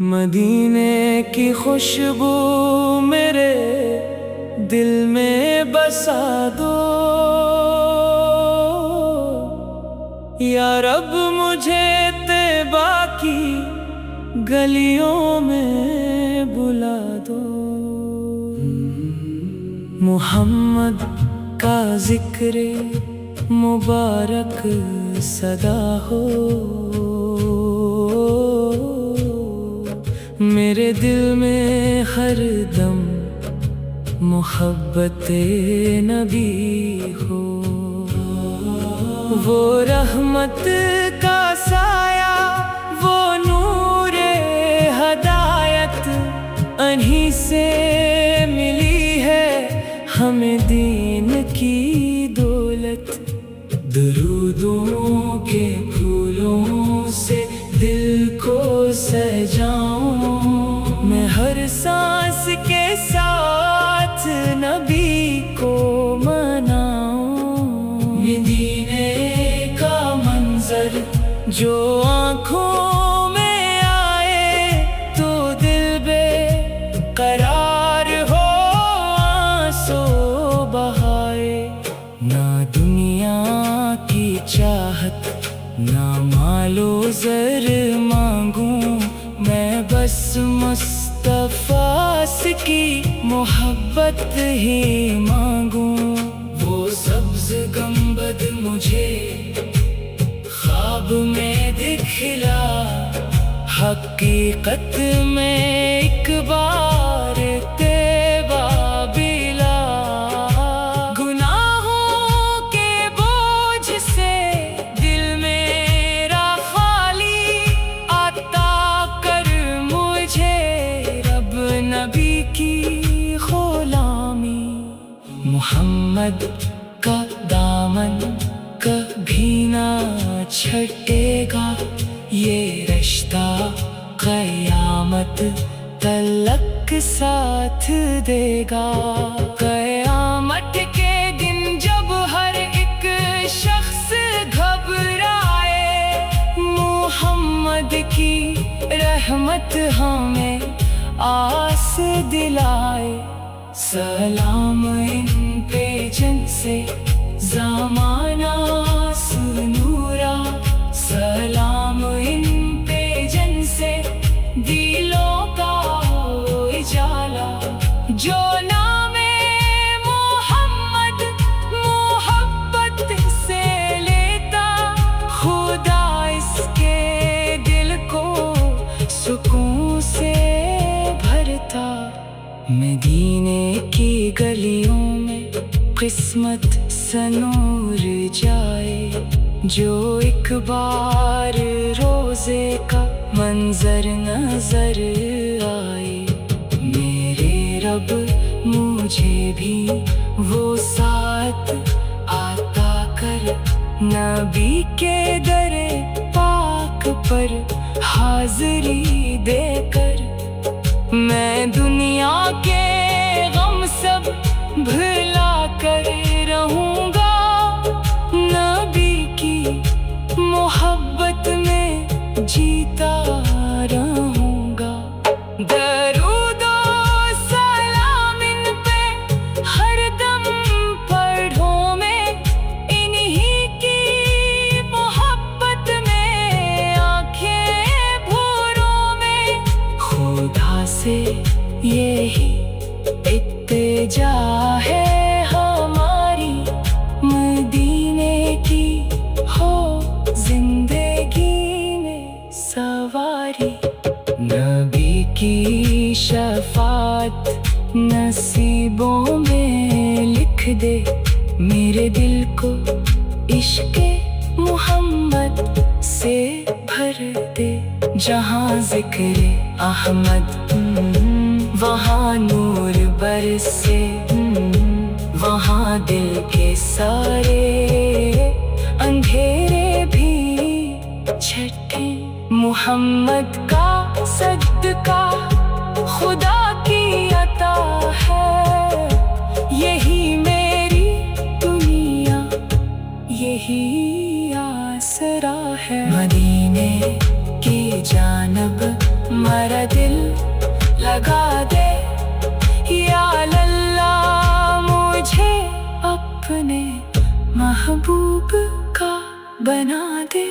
مدینے کی خوشبو میرے دل میں بسا دو یا رب، مجھے طیبہ کی گلیوں میں بلا دو۔ محمد کا ذکر مبارک صدا ہو، میرے دل میں ہر دم محبت نبی ہو۔ وہ رحمت کا سایہ، وہ نور ہدایت، انہی سے ملی ہے ہمیں دین کی دولت۔ درودوں کے پھولوں سے دل کو سجاؤں، میں ہر سانس کے ساتھ نبی کو مناؤں۔ مدینے کا منظر جو آنکھوں میں آئے تو دل بے قرار ہو، آنسو بہائے۔ نہ دنیا کی چاہت، نہ مال و زر مانگوں، میں بس مصطفیٰ سے کی محبت ہی مانگوں۔ وہ سبز گنبد مجھے خواب میں دکھلا، حقیقت میں ایک بار طیبہ بلا۔ گناہوں کے بوجھ سے دل میرا خالی، عطا کر مجھے رب نبی کی غلامی۔ محمد کا دامن کبھی نہ چھٹے گا، یہ رشتہ قیامت تلک ساتھ دے گا۔ قیامت کے دن جب ہر ایک شخص گھبرائے، محمد کی رحمت ہمیں آس دلائے۔ سلام ان پہ جن سے زمانہ سنورا، سلام ان پہ جن سے دلوں کا اجالا۔ جو نام محمد محبت سے لیتا، خدا اس کے دل کو سکون سے بھرتا۔ مدینے کی گلیوں میں قسمت سنور جائے، جو ایک بار روزے کا منظر نظر آئے۔ میرے رب مجھے بھی وہ ساتھ عطا کر، نبی کے در پاک پر حاضری دے کر۔ میں دنیا کے غم سب بھلا کر رہوں گا، نبی کی محبت میں جیتا رہوں گا۔ درود و سلام ان پہ ہر دم پڑھو، میں انہی کی محبت میں آنکھیں بھوروں میں۔ خدا سے یہی التجا ہے ہماری، مدینے کی ہو زندگی میں سواری۔ نبی کی شفاعت نصیبوں میں لکھ دے، میرے دل کو عشق محمد سے بھر دے۔ جہاں ذکر احمد وہاں نور برسے، وہاں دل کے سارے اندھیرے بھی چھٹے۔ محمد کا صدقہ خدا کی عطا ہے، یہی میری دنیا، یہی یہی آسرا ہے۔ مدینے کی جانب میرا دل لگا دے، یا اللہ مجھے اپنے محبوب کا بنا دے۔